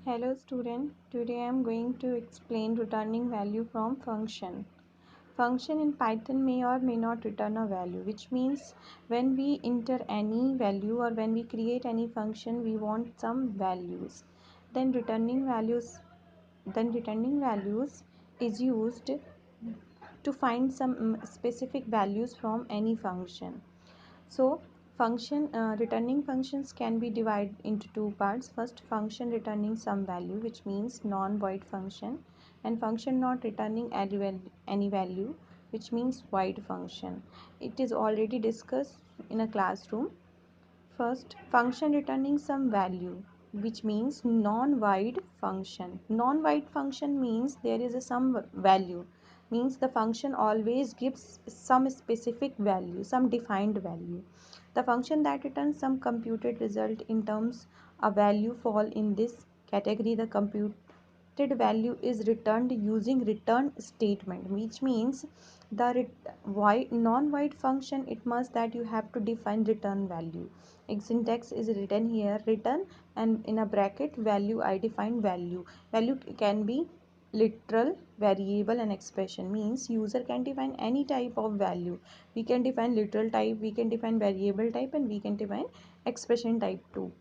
Hello student, today I am going to explain returning value from function. Function in Python may or may not return a value, which means when we enter any value or when we create any function, we want some values. Then returning values is used to find some specific values from any function. So returning functions can be divided into two parts. First, function returning some value, which means non-void function, and function not returning any value, which means void function. It is already discussed in a classroom. First, function returning some value, which means non-void function. Non-void function means there is a some value, means the function always gives some specific value, some defined value. The function that returns some computed result in terms of value fall in this category. The computed value is returned using return statement, which means the non-void function, it must that you have to define return value. Syntax is written here, return, and in a bracket value, I define value. Value can be literal, variable, and expression, means user can define any type of value. We can define literal type, we can define variable type, and we can define expression type too.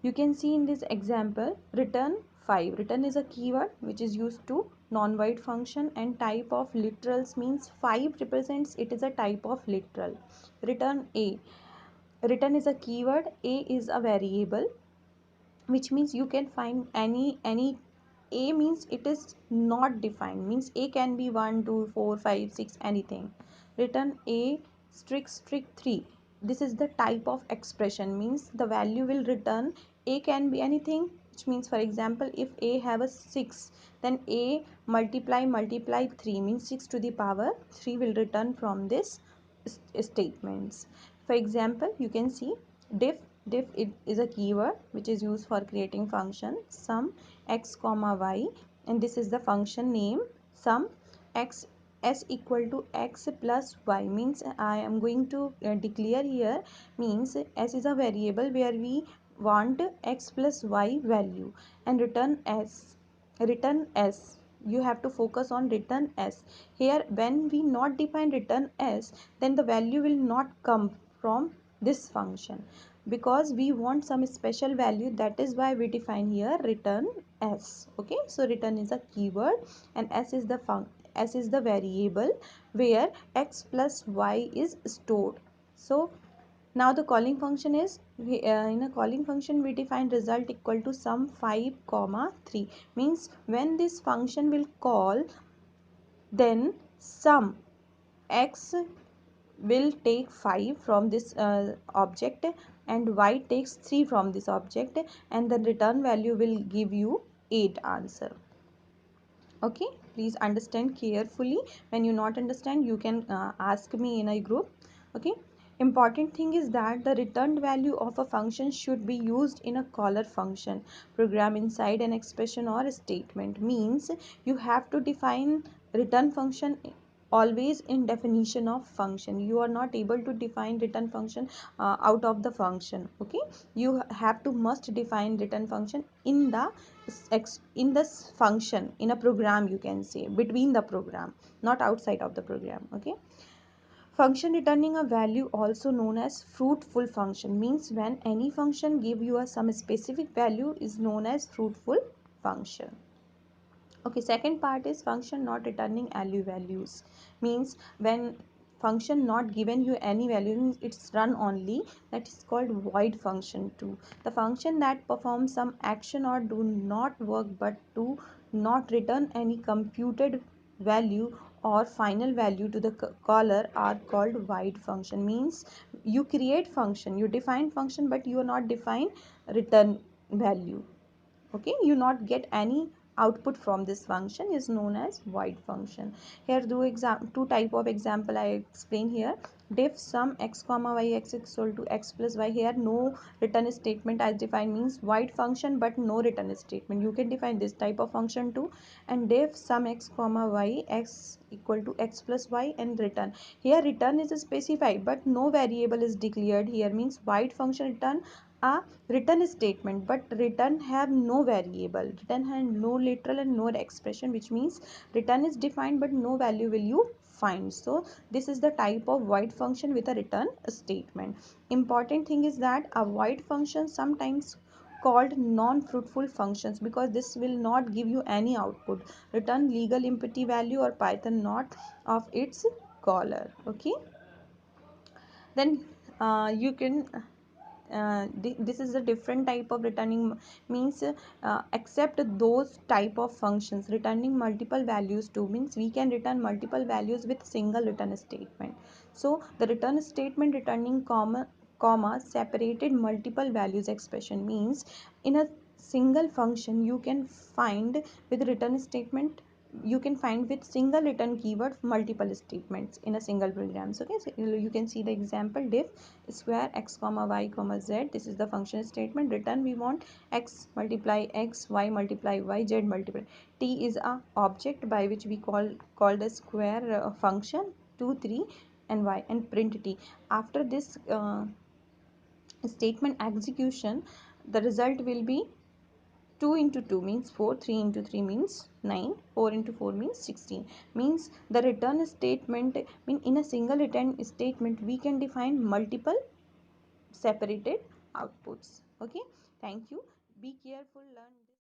You can see in this example, return 5. Return is a keyword which is used to non-void function, and type of literals means 5 represents, it is a type of literal. Return a. Return is a keyword, a is a variable, which means you can find any a, means it is not defined, means a can be 1 2 4 5 6 anything. Return a strict 3. This is the type of expression, means the value will return, a can be anything, which means for example if a have a 6, then a multiply 3 means 6 to the power 3 will return from this statements. For example, you can see diff. Diff it is a keyword which is used for creating function sum x comma y, and this is the function name sum x s equal to x plus y, means I am going to declare here, means s is a variable where we want x plus y value, and return s, you have to focus on return s. Here when we not define return s, then the value will not come from this function, because we want some special value, that is why we define here return s. Okay, so return is a keyword and s is the variable where x plus y is stored. So now the calling function is, in a calling function we define result equal to sum 5 comma 3, means when this function will call, then sum x will take 5 from this object, and y takes 3 from this object, and the return value will give you 8 answer. Okay, please understand carefully. When you not understand, you can ask me in a group. Okay, important thing is that the returned value of a function should be used in a caller function program inside an expression or a statement, means you have to define return function always in definition of function. You are not able to define return function out of the function. Okay, you have to must define return function in the function, in a program, you can say between the program, not outside of the program. Okay, function returning a value, also known as fruitful function, means when any function give you a some specific value, is known as fruitful function. Okay, second part is function not returning any values, means when function not given you any value, it's run only, that is called void function too. The function that performs some action or do not work but do not return any computed value or final value to the caller are called void function, means you create function, you define function, but you are not define return value. Okay, you not get any output from this function, is known as void function. Here two type of example I explain here. Diff sum x comma y x equal to x plus y, here no return statement as defined, means void function but no return statement. You can define this type of function too. And diff sum x comma y x equal to x plus y and return, here return is specified but no variable is declared here, means void function return a return statement, but return have no variable, return have no literal and no expression, which means return is defined but no value will you find. So this is the type of void function with a return statement. Important thing is that a void function sometimes called non-fruitful functions because this will not give you any output, return legal empty value or Python not of its caller. Okay, then you can this is a different type of returning, means accept those type of functions returning multiple values too, means we can return multiple values with single return statement. So the return statement returning comma separated multiple values expression, means in a single function you can find with return statement, you can find with single return keyword multiple statements in a single program. So okay, so you can see the example diff square x comma y comma z, this is the function statement. Return we want x multiply x, y multiply y, z multiply t is a object by which we called a square function 2 3 and y, and print t. After this statement execution, the result will be 2 into 2 means 4, 3 into 3 means 9, 4 into 4 means 16. Means the return statement, mean in a single return statement we can define multiple separated outputs. Okay, thank you. Be careful, learn.